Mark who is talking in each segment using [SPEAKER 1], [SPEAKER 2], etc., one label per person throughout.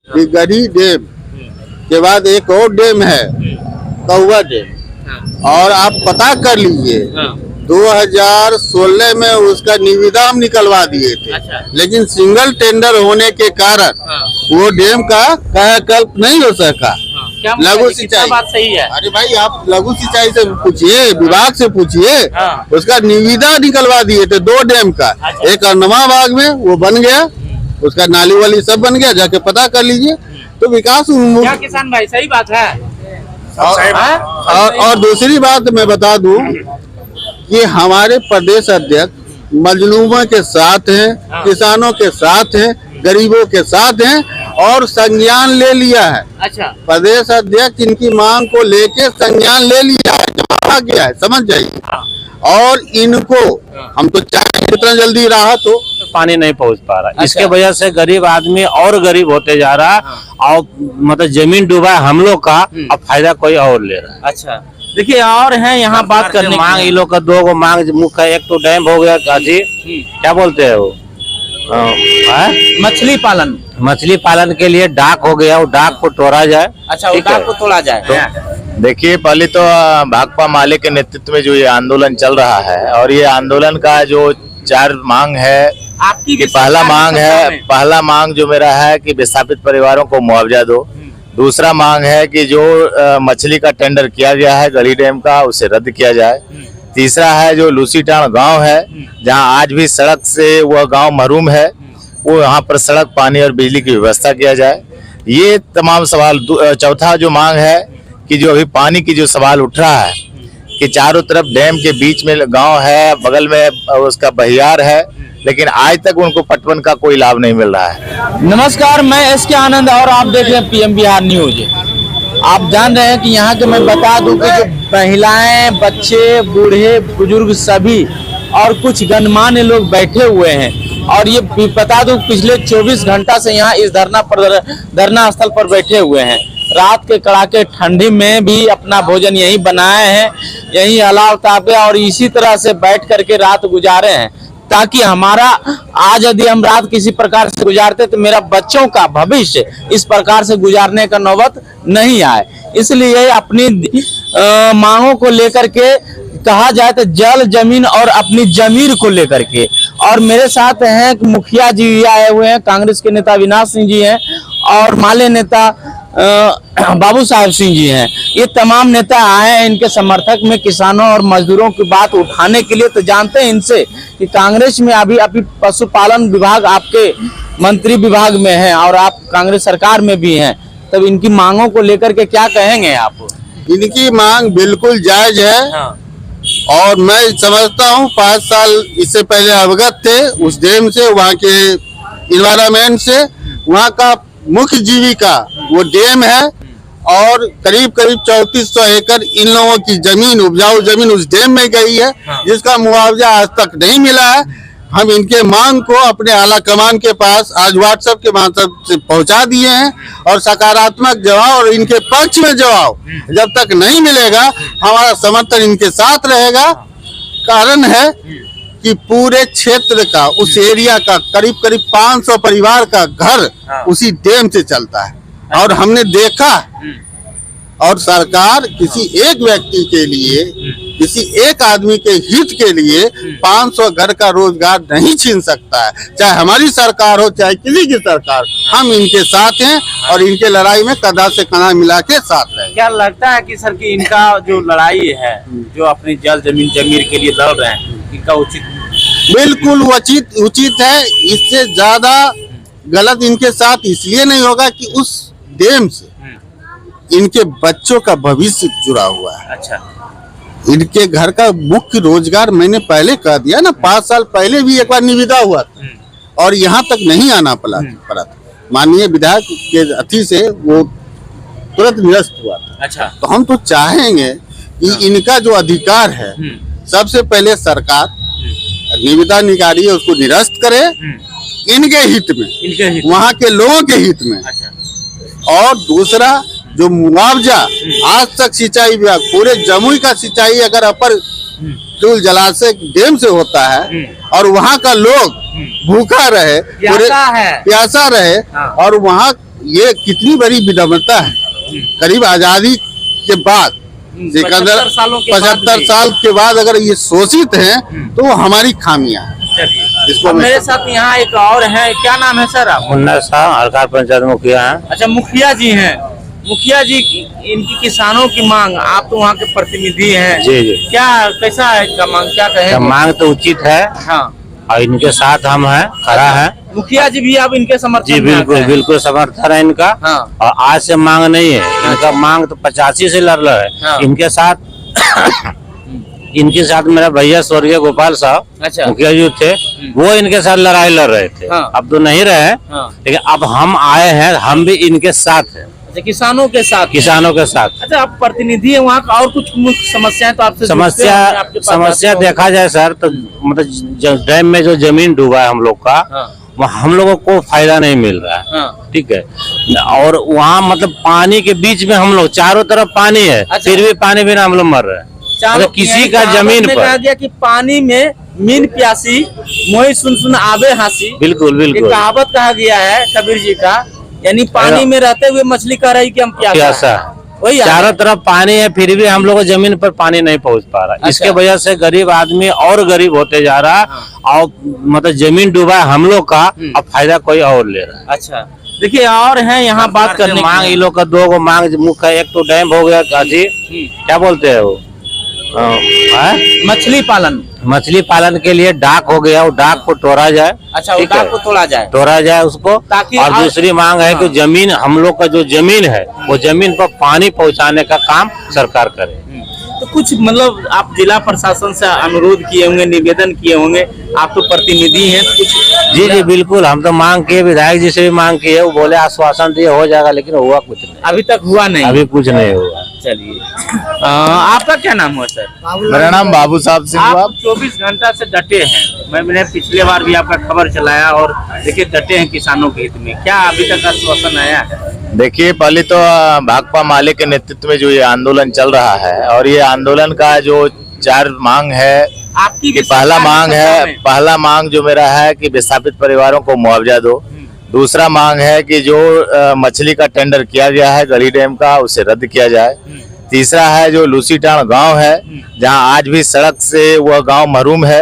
[SPEAKER 1] गढ़ी dam के बाद एक और डैम है कौवा डैम, और आप पता कर लीजिए 2016 में उसका निविदा निकलवा दिए थे।
[SPEAKER 2] अच्छा।
[SPEAKER 1] लेकिन सिंगल टेंडर होने के कारण वो डैम का कायाकल्प नहीं हो सका। लघु सिंचाई
[SPEAKER 2] बात सही है।
[SPEAKER 1] अरे भाई आप लघु सिंचाई से पूछिए, विभाग से पूछिए, उसका निविदा निकलवा दिए थे 2 डैम का।
[SPEAKER 2] अच्छा। एक
[SPEAKER 1] नवाबाग में वो बन गया, उसका नाली वाली सब बन गया, जाके पता कर लीजिए। तो विकास
[SPEAKER 2] क्या किसान भाई सही बात है।
[SPEAKER 1] और दूसरी बात मैं बता दूं कि हमारे प्रदेश अध्यक्ष मजलूमों के साथ हैं, किसानों के साथ हैं, गरीबों के साथ हैं और संज्ञान ले लिया है।
[SPEAKER 2] अच्छा।
[SPEAKER 1] प्रदेश अध्यक्ष इनकी मांग को लेके संज्ञान ले लिया है, जमा गया है, समझ जाइए। और इनको हम तो चाहे जितना जल्दी राहत हो,
[SPEAKER 3] पानी नहीं पहुंच पा रहा।
[SPEAKER 2] अच्छा।
[SPEAKER 3] इसके वजह से गरीब आदमी और गरीब होते जा रहा और मतलब जमीन डूबा है हम लोग का, अब फायदा कोई और ले रहा है।
[SPEAKER 2] अच्छा देखिए, और हैं यहाँ बात करने
[SPEAKER 3] मांग इन लोग का 2 मांग मुख्य है। एक तो डैम हो गया काजी, क्या बोलते हैं वो मछली पालन के लिए डाक हो गया, वो डाक को तोड़ा जाए।
[SPEAKER 2] अच्छा, वो डाक को तोड़ा जाए।
[SPEAKER 4] तो देखिए, पहले तो भाकपा माले के नेतृत्व में जो ये आंदोलन चल रहा है, और ये आंदोलन का जो 4 मांग है
[SPEAKER 2] आपकी
[SPEAKER 4] कि पहला मांग जो मेरा है कि विस्थापित परिवारों को मुआवजा दो। दूसरा मांग है कि जो मछली का टेंडर किया गया है गढ़ी डैम का, उसे रद्द किया जाए। तीसरा है जो लूसीटाण गांव है, जहां आज भी सड़क से वह गांव महरूम है, वो यहाँ पर सड़क, पानी और बिजली की व्यवस्था किया जाए। ये तमाम सवाल। चौथा जो मांग है कि जो अभी पानी की जो सवाल उठ रहा है कि चारों तरफ डैम के बीच में गांव है, बगल में उसका बहियार है, लेकिन आज तक उनको पटवन का कोई लाभ नहीं मिल रहा है।
[SPEAKER 2] नमस्कार, मैं एस के आनंद और आप देख रहे हैं PM बिहार न्यूज। आप जान रहे हैं कि यहाँ के मैं बता दूं कि जो महिलाएं, बच्चे, बूढ़े, बुजुर्ग सभी और कुछ गणमान्य लोग बैठे हुए हैं। और ये भी बता दूं पिछले 24 घंटा से यहाँ इस धरना स्थल पर बैठे हुए हैं। रात के कड़ाके ठंडी में भी अपना भोजन यही बनाए हैं, यही अलाव तापे और इसी तरह से बैठ करके रात गुजारे हैं, ताकि हमारा आज यदि हम रात किसी प्रकार से गुजारते तो मेरा बच्चों का भविष्य इस प्रकार से गुजारने का नौबत नहीं आए। इसलिए अपनी मांगों को लेकर के कहा जाए तो जल, जमीन और अपनी जमीर को लेकर के। और मेरे साथ हैं मुखिया जी आए हुए हैं, कांग्रेस के नेता अविनाश सिंह जी हैं और माले नेता बाबू साहब सिंह जी हैं। ये तमाम नेता आए हैं इनके समर्थक में, किसानों और मजदूरों की बात उठाने के लिए। तो जानते हैं इनसे कि कांग्रेस में अभी पशुपालन विभाग आपके मंत्री विभाग में है और आप कांग्रेस सरकार में भी हैं, तब इनकी मांगों को लेकर के क्या कहेंगे आप?
[SPEAKER 1] इनकी मांग बिल्कुल जायज है।
[SPEAKER 2] हाँ।
[SPEAKER 1] और मैं समझता हूँ 5 साल इससे पहले अवगत थे उस डैम से, वहाँ के इन्वायरमेंट से। वहाँ का मुख्य जीविका वो डैम है और करीब 3400 एकड़ इन लोगों की जमीन, उपजाऊ जमीन उस डैम में गई है, जिसका मुआवजा आज तक नहीं मिला है। हम इनके मांग को अपने आला कमान के पास आज व्हाट्सएप के माध्यम से पहुंचा दिए हैं और सकारात्मक जवाब और इनके पक्ष में जवाब जब तक नहीं मिलेगा हमारा समर्थन इनके साथ रहेगा। कारण है कि पूरे क्षेत्र का, उस एरिया का करीब 500 परिवार का घर उसी डैम से चलता है। और हमने देखा, और सरकार किसी एक व्यक्ति के लिए, किसी एक आदमी के हित के लिए 500 घर का रोजगार नहीं छीन सकता है, चाहे हमारी सरकार हो चाहे किसी की सरकार। हम इनके साथ हैं और इनके लड़ाई में कंधा से कंधा मिला के साथ रहें।
[SPEAKER 2] क्या लगता है कि सर कि इनका जो लड़ाई है, जो अपनी जल, जमीन, जमीर के लिए लड़ रहे हैं, इनका
[SPEAKER 1] बिल्कुल उचित है। इससे ज्यादा गलत इनके साथ इसलिए नहीं होगा कि उस डैम से इनके बच्चों का भविष्य जुड़ा हुआ है।
[SPEAKER 2] अच्छा।
[SPEAKER 1] इनके घर का मुख्य रोजगार मैंने पहले कह दिया ना, 5 साल पहले भी एक बार निविदा हुआ था और यहाँ तक नहीं आना पड़ा था। माननीय विधायक के अति से वो तुरंत निरस्त हुआ था।
[SPEAKER 2] अच्छा।
[SPEAKER 1] तो हम तो चाहेंगे कि इनका जो अधिकार है, सबसे पहले सरकार निविदा निकाली है उसको निरस्त करे, इनके हित में, वहाँ के लोगों के हित में। अच्छा। और दूसरा जो मुआवजा आज तक सिंचाई विभाग, पूरे जमुई का सिंचाई अगर अपर टूल जलाशय डैम से होता है और वहाँ का लोग भूखा रहे, प्यासा रहे और वहाँ ये कितनी बड़ी विडम्बना है। करीब आजादी के बाद
[SPEAKER 2] 75 सालों के बाद
[SPEAKER 1] 75
[SPEAKER 2] भी।
[SPEAKER 1] साल के बाद अगर ये शोषित हैं तो वो हमारी खामियां हैं।
[SPEAKER 2] चलिए,
[SPEAKER 1] इसको
[SPEAKER 2] अब
[SPEAKER 1] मैं-
[SPEAKER 2] मेरे साथ यहाँ एक और है, क्या नाम है सर आप?
[SPEAKER 3] मुन्ना साहब हरकार पंचायत मुखिया हैं।
[SPEAKER 2] अच्छा, मुखिया जी हैं। मुखिया जी, इनकी किसानों की मांग, आप तो वहाँ के प्रतिनिधि हैं।
[SPEAKER 3] जी जी।
[SPEAKER 2] क्या, कैसा है इनका मांग, क्या
[SPEAKER 3] तो
[SPEAKER 2] कहें?
[SPEAKER 3] मांग तो उचित है
[SPEAKER 2] हाँ,
[SPEAKER 3] और इनके साथ हम हैं, खड़ा है।
[SPEAKER 2] मुखिया जी भी अब इनके समर्थन
[SPEAKER 3] जी
[SPEAKER 2] में आते
[SPEAKER 3] बिल्कुल
[SPEAKER 2] हैं।
[SPEAKER 3] बिल्कुल समर्थन है इनका।
[SPEAKER 2] हाँ।
[SPEAKER 3] और आज से मांग नहीं है इनका, मांग तो 85 से लड़ रहा
[SPEAKER 2] हाँ।
[SPEAKER 3] है इनके साथ। इनके साथ मेरा भैया स्वर्गीय गोपाल साहब
[SPEAKER 2] अच्छा।
[SPEAKER 3] मुखिया जी थे, वो इनके साथ लड़ाई लड़ रहे थे।
[SPEAKER 2] हाँ।
[SPEAKER 3] अब तो नहीं रहे,
[SPEAKER 2] हाँ।
[SPEAKER 3] लेकिन अब हम आए हैं, हम भी इनके साथ हैं,
[SPEAKER 2] अच्छा, किसानों के साथ।
[SPEAKER 3] किसानों के साथ।
[SPEAKER 2] अच्छा, आप प्रतिनिधि हैं वहाँ का, और कुछ मुख्य समस्याएं तो आपसे
[SPEAKER 3] समस्या
[SPEAKER 2] जुड़ते होंगे, आपके पास
[SPEAKER 3] समस्या
[SPEAKER 2] आते होंगे।
[SPEAKER 3] देखा जाए सर तो मतलब डैम में जो जमीन डूबा है हम लोग का,
[SPEAKER 2] हाँ,
[SPEAKER 3] वहाँ हम लोगों को फायदा नहीं मिल रहा है।
[SPEAKER 2] हाँ।
[SPEAKER 3] ठीक है, और वहाँ मतलब पानी के बीच में हम लोग, चारों तरफ पानी है,
[SPEAKER 2] अच्छा।
[SPEAKER 3] फिर भी पानी बिना हम लोग मर रहे हैं। मतलब किसी का जमीन
[SPEAKER 2] में कहा
[SPEAKER 3] पर।
[SPEAKER 2] गया कि पानी में मीन प्यासी मोहि सुन सुन आवे हासी।
[SPEAKER 3] बिल्कुल
[SPEAKER 2] ये
[SPEAKER 3] बिल्कुल
[SPEAKER 2] कहावत कहा गया है कबीर जी का, यानी पानी में रहते हुए मछली कह रही कि हम प्यासा
[SPEAKER 3] प्यासा
[SPEAKER 2] है। वही आ
[SPEAKER 3] चारों
[SPEAKER 2] गया।
[SPEAKER 3] तरफ पानी है, फिर भी हम लोग को जमीन पर पानी नहीं पहुंच पा रहा।
[SPEAKER 2] अच्छा।
[SPEAKER 3] इसके वजह से गरीब आदमी और गरीब होते जा रहा है, और मतलब जमीन डूबा है हम लोग का, अब फायदा कोई और ले रहा है।
[SPEAKER 2] अच्छा, देखिए और हैं यहाँ बात करने
[SPEAKER 3] मांग इन लोग का दो गो मांग मुख्य है। एक तो डैम हो गया काजी, क्या बोलते हैं वो,
[SPEAKER 2] मछली पालन।
[SPEAKER 3] मछली पालन के लिए डाक हो गया, वो डाक को तोड़ा जाए।
[SPEAKER 2] अच्छा, वो
[SPEAKER 3] ठीक है?
[SPEAKER 2] डाक को तोड़ा जाए।
[SPEAKER 3] तोड़ा जाए उसको।
[SPEAKER 2] ताकि
[SPEAKER 3] और
[SPEAKER 2] आप-
[SPEAKER 3] दूसरी मांग है कि जमीन, हम लोग का जो जमीन है, वो जमीन पर पानी पहुंचाने का काम सरकार करे।
[SPEAKER 2] तो कुछ मतलब आप जिला प्रशासन से अनुरोध किए होंगे, निवेदन किए होंगे, आप तो प्रतिनिधि हैं, तो कुछ।
[SPEAKER 3] जी जी बिल्कुल, हम तो मांग किए, विधायक जी से भी मांग किए, वो बोले आश्वासन दिए हो जाएगा, लेकिन हुआ कुछ नहीं,
[SPEAKER 2] अभी तक हुआ नहीं।
[SPEAKER 3] अभी कुछ नहीं हुआ।
[SPEAKER 2] चलिए, आपका क्या नाम हुआ सर?
[SPEAKER 4] मेरा नाम बाबू साहब सिंह हुआ।
[SPEAKER 2] आप 24 घंटा से डटे हैं। मैंने पिछले बार भी आपका खबर चलाया, और देखिए डटे हैं किसानों के हित में। क्या अभी तक आश्वासन आया है?
[SPEAKER 4] देखिए, पहले तो भाकपा माले के नेतृत्व में जो ये आंदोलन चल रहा है, और ये आंदोलन का जो 4 मांग है
[SPEAKER 2] आपकी
[SPEAKER 4] कि
[SPEAKER 2] भी
[SPEAKER 4] पहला
[SPEAKER 2] सरकार
[SPEAKER 4] मांग
[SPEAKER 2] की
[SPEAKER 4] है,
[SPEAKER 2] सत्ता में।
[SPEAKER 4] पहला मांग जो मेरा है कि विस्थापित परिवारों को मुआवजा दो। दूसरा मांग है कि जो मछली का टेंडर किया गया है गढ़ी डैम का, उसे रद्द किया जाए। तीसरा है जो लूसीटाण गांव है, जहां आज भी सड़क से वह गांव महरूम है,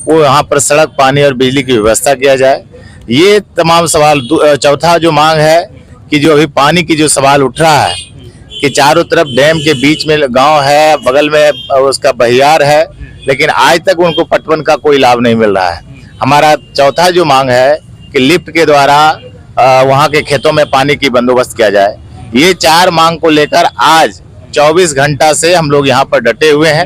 [SPEAKER 4] वो यहाँ पर सड़क, पानी और बिजली की व्यवस्था किया जाए। ये तमाम सवाल। चौथा जो मांग है कि जो अभी पानी की जो सवाल उठ रहा है कि चारों तरफ डैम के बीच में गांव है, बगल में उसका बहियार है, लेकिन आज तक उनको पटवन का कोई लाभ नहीं मिल रहा है। हमारा चौथा जो मांग है कि लिफ्ट के द्वारा वहां के खेतों में पानी की बंदोबस्त किया जाए। ये 4 मांग को लेकर आज 24 घंटा से हम लोग यहाँ पर डटे हुए हैं।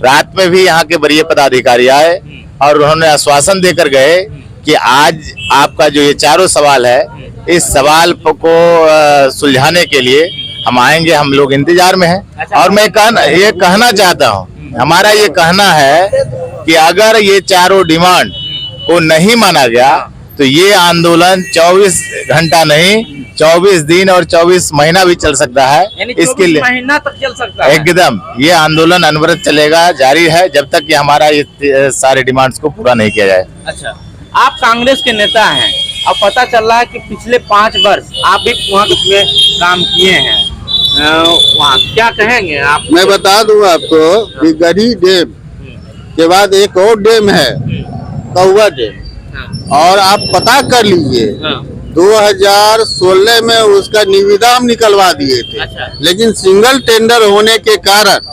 [SPEAKER 4] रात में भी यहाँ के वरीय पदाधिकारी आए और उन्होंने आश्वासन देकर गए कि आज आपका जो ये चारों सवाल है, इस सवाल को सुलझाने के लिए हम आएंगे। हम लोग इंतजार में हैं। और मैं ये कहना चाहता हूँ, हमारा ये कहना है कि अगर ये चारों डिमांड को नहीं माना गया तो ये आंदोलन 24 घंटा नहीं, 24 दिन और 24 महीना भी चल सकता है।
[SPEAKER 2] यानी
[SPEAKER 4] इसके
[SPEAKER 2] 24
[SPEAKER 4] लिए
[SPEAKER 2] महीना तक चल सकता है।
[SPEAKER 4] एकदम ये आंदोलन अनवरत चलेगा, जारी है, जब तक कि हमारा ये सारे डिमांड्स को पूरा नहीं किया जाए।
[SPEAKER 2] अच्छा, आप कांग्रेस के नेता हैं, अब पता चल रहा है कि पिछले 5 वर्ष आप भी वहाँ में काम किए हैं। वहाँ क्या कहेंगे आप?
[SPEAKER 1] मैं बता दूं आपको कि गढ़ी डैम के बाद एक और डैम है, कौवा डैम, और आप पता कर लीजिए 2016 में उसका निविदा हम निकलवा दिए थे।
[SPEAKER 2] अच्छा।
[SPEAKER 1] लेकिन सिंगल टेंडर होने के कारण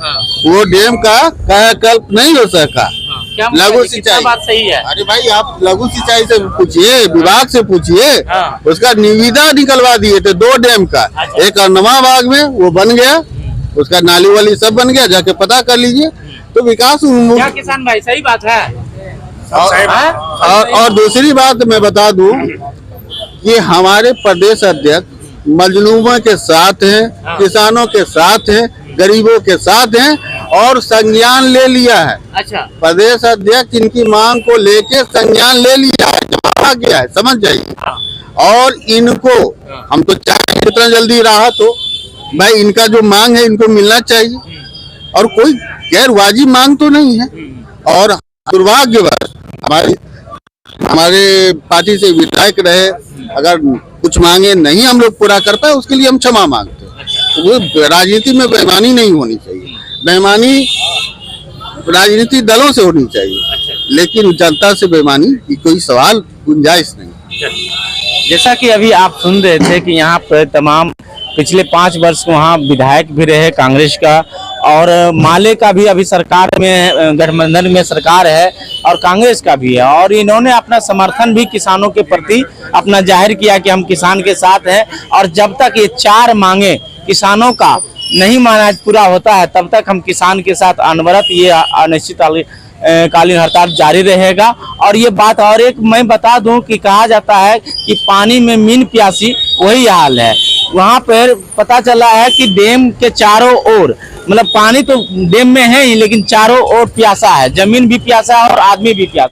[SPEAKER 1] वो डैम का कायाकल्प नहीं हो सका।
[SPEAKER 2] क्या
[SPEAKER 1] लघु
[SPEAKER 2] मतलब कितना
[SPEAKER 1] सिंचाई।
[SPEAKER 2] बात सही है?
[SPEAKER 1] अरे भाई, आप लघु सिंचाई से पूछिए, विभाग से पूछिए,
[SPEAKER 2] हाँ।
[SPEAKER 1] उसका निविदा निकलवा दिए थे 2 डैम का।
[SPEAKER 2] अच्छा।
[SPEAKER 1] एक अर्नवा बाग में वो बन गया, उसका नाली वाली सब बन गया, जाके पता कर लीजिए। तो विकास उन्मुख।
[SPEAKER 2] क्या किसान भाई, सही बात है?
[SPEAKER 1] और दूसरी बात मैं बता दूं कि हमारे प्रदेश अध्यक्ष मजलूमों के साथ हैं, किसानों के साथ हैं, गरीबों के साथ हैं, और संज्ञान ले लिया है।
[SPEAKER 2] अच्छा,
[SPEAKER 1] प्रदेश अध्यक्ष इनकी मांग को लेके संज्ञान ले लिया है, जमा गया है, समझ जाइए। और इनको हम तो चाहे जितना जल्दी राहत हो, भाई इनका जो मांग है इनको मिलना चाहिए, और कोई गैर वाजिब मांग तो नहीं है। और दुर्भाग्यवश हमारी हमारे पार्टी से विधायक रहे, अगर कुछ मांगे नहीं हम लोग पूरा कर पाए उसके लिए हम क्षमा मांगते हैं। तो वो राजनीति में बेईमानी नहीं होनी चाहिए, बेईमानी राजनीतिक दलों से होनी चाहिए, लेकिन जनता से बेईमानी की कोई सवाल गुंजाइश नहीं।
[SPEAKER 2] जैसा कि अभी आप सुन रहे थे कि यहाँ पर तमाम पिछले 5 वर्ष वहाँ विधायक भी रहे कांग्रेस का, और माले का भी अभी सरकार में गठबंधन में सरकार है और कांग्रेस का भी है, और इन्होंने अपना समर्थन भी किसानों के प्रति अपना जाहिर किया कि हम किसान के साथ हैं, और जब तक ये 4 मांगे किसानों का नहीं माना पूरा होता है तब तक हम किसान के साथ अनवरत ये अनिश्चितकालीन हड़ताल जारी रहेगा। और ये बात और एक मैं बता दूं कि कहा जाता है कि पानी में मीन प्यासी वही हाल है। वहाँ पर पता चला है कि डैम के चारों ओर मतलब पानी तो डैम में है ही, लेकिन चारों ओर प्यासा है, जमीन भी प्यासा है और आदमी भी प्यासा।